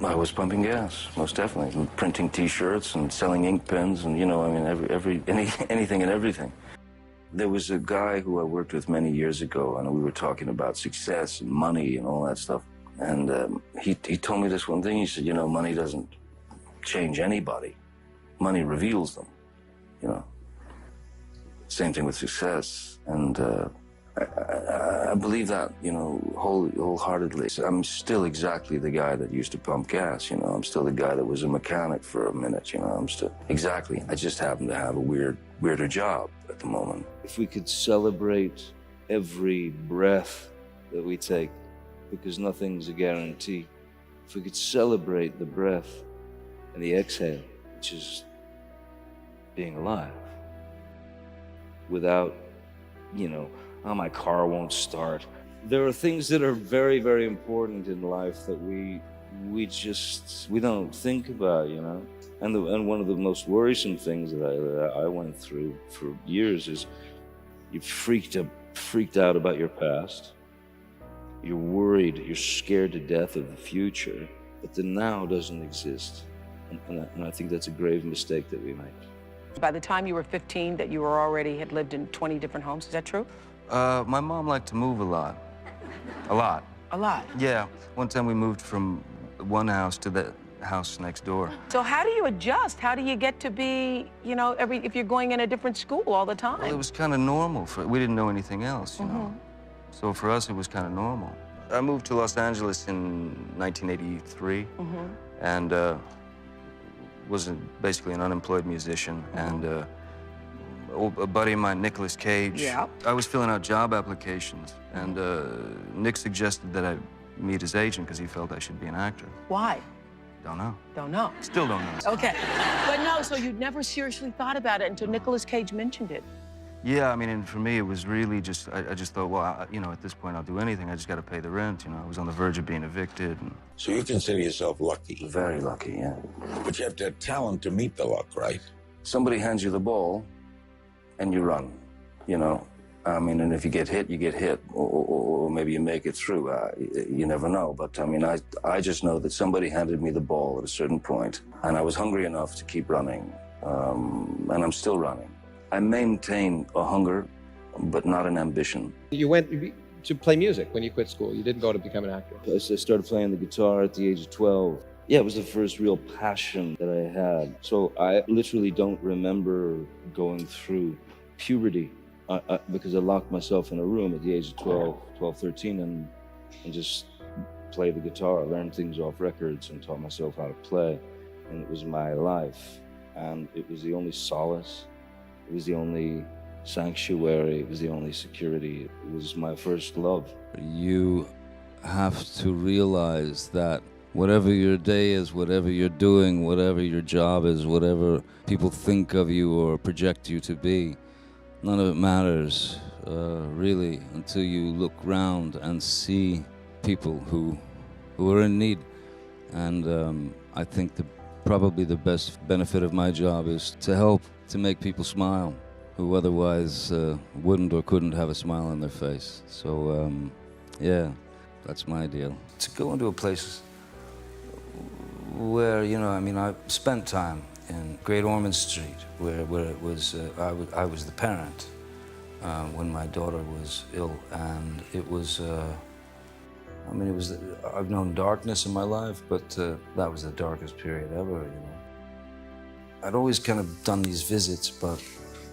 I was pumping gas, most definitely, and printing T-shirts and selling ink pens, and I mean, anything and everything. There was a guy who I worked with many years ago, and we were talking about success and money and all that stuff. And he told me this one thing. He said, money doesn't change anybody. Money reveals them. Same thing with success, and I believe that, wholeheartedly. I'm still exactly the guy that used to pump gas, I'm still the guy that was a mechanic for a minute, I'm still, exactly. I just happen to have a weirder job at the moment. If we could celebrate every breath that we take, because nothing's a guarantee. If we could celebrate the breath and the exhale, which is being alive, without, oh, my car won't start. There are things that are very, very important in life that we don't think about, And one of the most worrisome things that I went through for years is you're freaked out about your past. You're worried, you're scared to death of the future, but the now doesn't exist. And I think that's a grave mistake that we make. By the time you were 15, that you had lived in 20 different homes, is that true? My mom liked to move a lot. A lot. A lot? Yeah. One time we moved from one house to the house next door. So how do you adjust? How do you get to be, if you're going in a different school all the time? Well, it was kind of normal. We didn't know anything else, you know. So for us, it was kind of normal. I moved to Los Angeles in 1983, and was basically an unemployed musician, and a buddy of mine, Nicolas Cage. Yeah. I was filling out job applications, and Nick suggested that I meet his agent because he felt I should be an actor. Why? Don't know. Don't know. Still don't know. Okay. But no, so you'd never seriously thought about it until Nicolas Cage mentioned it. Yeah, I mean, and for me, it was really just, I just thought, well, at this point, I'll do anything. I just got to pay the rent, I was on the verge of being evicted. And... So you consider yourself lucky? Very lucky, yeah. But you have to have talent to meet the luck, right? Somebody hands you the ball, and you run, I mean, and if you get hit, you get hit, or maybe you make it through. You never know. But, I mean, I just know that somebody handed me the ball at a certain point, and I was hungry enough to keep running, and I'm still running. I maintain a hunger, but not an ambition. You went to play music when you quit school. You didn't go to become an actor. I started playing the guitar at the age of 12. Yeah, it was the first real passion that I had. So I literally don't remember going through puberty because I locked myself in a room at the age of 12, 13, and just played the guitar, learned things off records, and taught myself how to play. And it was my life. And it was the only solace. It was the only sanctuary. It was the only security. It was my first love. You have to realize that whatever your day is, whatever you're doing, whatever your job is, whatever people think of you or project you to be, none of it matters, really, until you look round and see people who are in need. And I think probably the best benefit of my job is to help to make people smile who otherwise wouldn't or couldn't have a smile on their face. So, yeah, that's my deal. To go into a place where, I mean, I spent time in Great Ormond Street, where it was, I was the parent when my daughter was ill, and it was, I mean, I've known darkness in my life, but that was the darkest period ever, I'd always kind of done these visits, but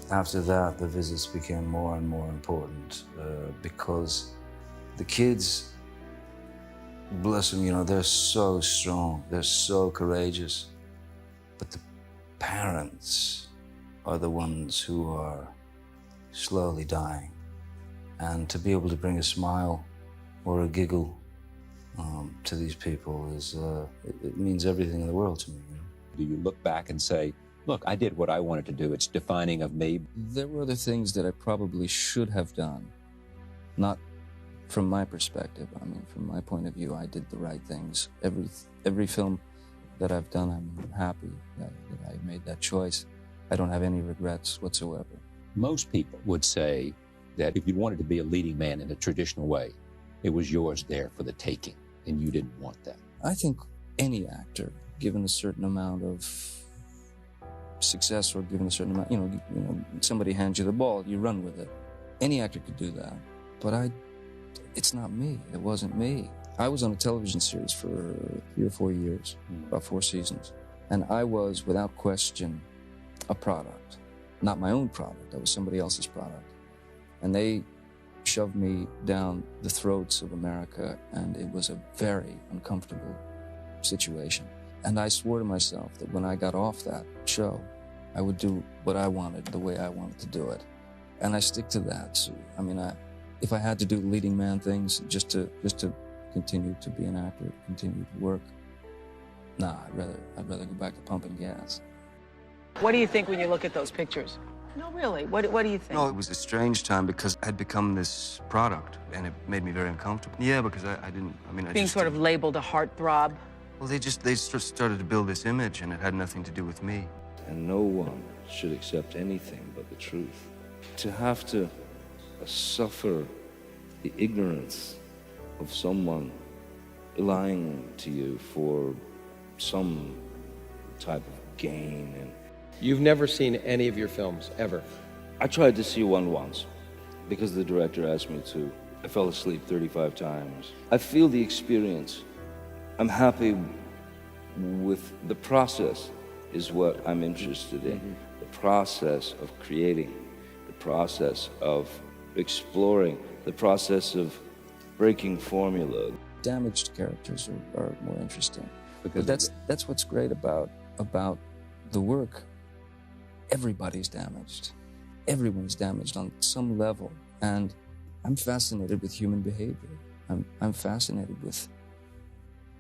after that, the visits became more and more important because the kids, bless them, they're so strong, they're so courageous, but the parents are the ones who are slowly dying. And to be able to bring a smile or a giggle to these people it means everything in the world to me. Do you look back and say, look, I did what I wanted to do. It's defining of me. There were other things that I probably should have done. Not from my perspective. I mean, from my point of view, I did the right things. Every film that I've done, I'm happy that I made that choice. I don't have any regrets whatsoever. Most people would say that if you wanted to be a leading man in a traditional way, it was yours there for the taking, and you didn't want that. I think any actor, given a certain amount of success or given a certain amount, somebody hands you the ball, you run with it. Any actor could do that, but it's not me. It wasn't me. I was on a television series for 3 or 4 years, about 4 seasons, and I was, without question, a product. Not my own product, I was somebody else's product. And they shoved me down the throats of America, and it was a very uncomfortable situation. And I swore to myself that when I got off that show, I would do what I wanted, the way I wanted to do it. And I stick to that. So, I mean, if I had to do leading man things just to continue to be an actor, continue to work, nah, I'd rather go back to pumping gas. What do you think when you look at those pictures? No, really. What do you think? No, it was a strange time because I'd become this product, and it made me very uncomfortable. Yeah, because I didn't. I mean, Being sort of labeled a heartthrob. Well, they started to build this image, and it had nothing to do with me. And no one should accept anything but the truth. To have to suffer the ignorance of someone lying to you for some type of gain. And You've never seen any of your films, ever? I tried to see one once because the director asked me to. I fell asleep 35 times. I feel the experience. I'm happy with the process is what I'm interested in. The process of creating, the process of exploring, the process of breaking formula. Damaged characters are more interesting because that's what's great about the work. Everybody's damaged. Everyone's damaged on some level, and I'm fascinated with human behavior. I'm fascinated with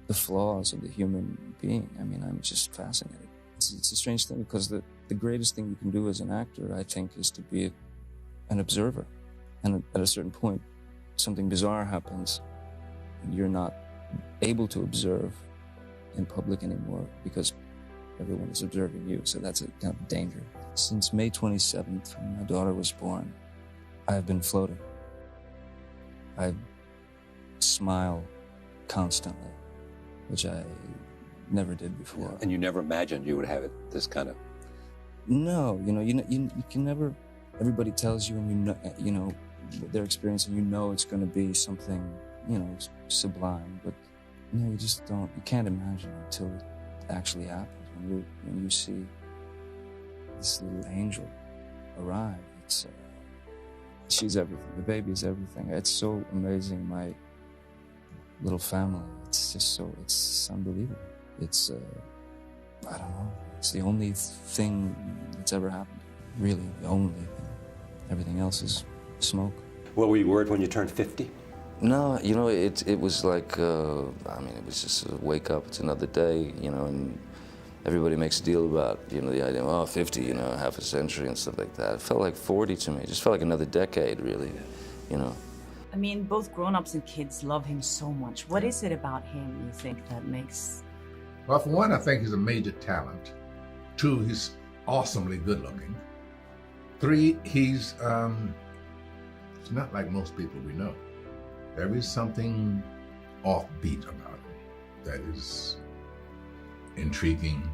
the flaws of the human being. I mean, I'm just fascinated. It's a strange thing because the greatest thing you can do as an actor, I think, is to be an observer. And at a certain point, something bizarre happens, and you're not able to observe in public anymore because everyone is observing you. So that's a kind of danger. Since May 27th, when my daughter was born, I've been floating. I smile constantly, which I never did before. And you never imagined you would have it this kind of... No, you can never. Everybody tells you, and you know what they're experiencing. You know it's going to be something, sublime. But no, you just don't. You can't imagine until it actually happens. When you see this little angel arrive, she's everything. The baby's everything. It's so amazing. My little family. It's unbelievable. It's I don't know. It's the only thing that's ever happened. Really, the only thing. Everything else is smoke. What were you worried when you turned 50? No, it was like, it was just a wake up. It's another day, and everybody makes a deal about, the idea of, 50, half a century and stuff like that. It felt like 40 to me. It just felt like another decade, really, I mean, both grown-ups and kids love him so much. What is it about him, you think, that makes... Well, for one, I think he's a major talent. 2, he's awesomely good-looking. 3, he's not like most people we know. There is something offbeat about him that is intriguing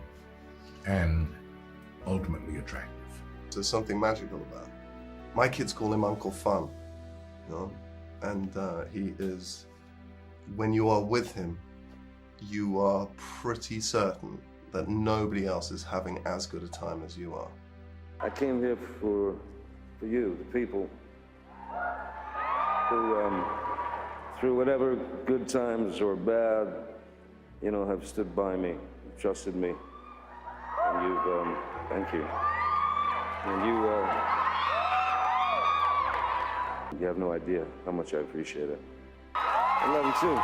and ultimately attractive. There's something magical about him. My kids call him Uncle Fun, and he is, when you are with him, you are pretty certain that nobody else is having as good a time as you are. I came here for you, the people, who, through whatever good times or bad, have stood by me, trusted me, and you've, thank you. And you have no idea how much I appreciate it. I love you too.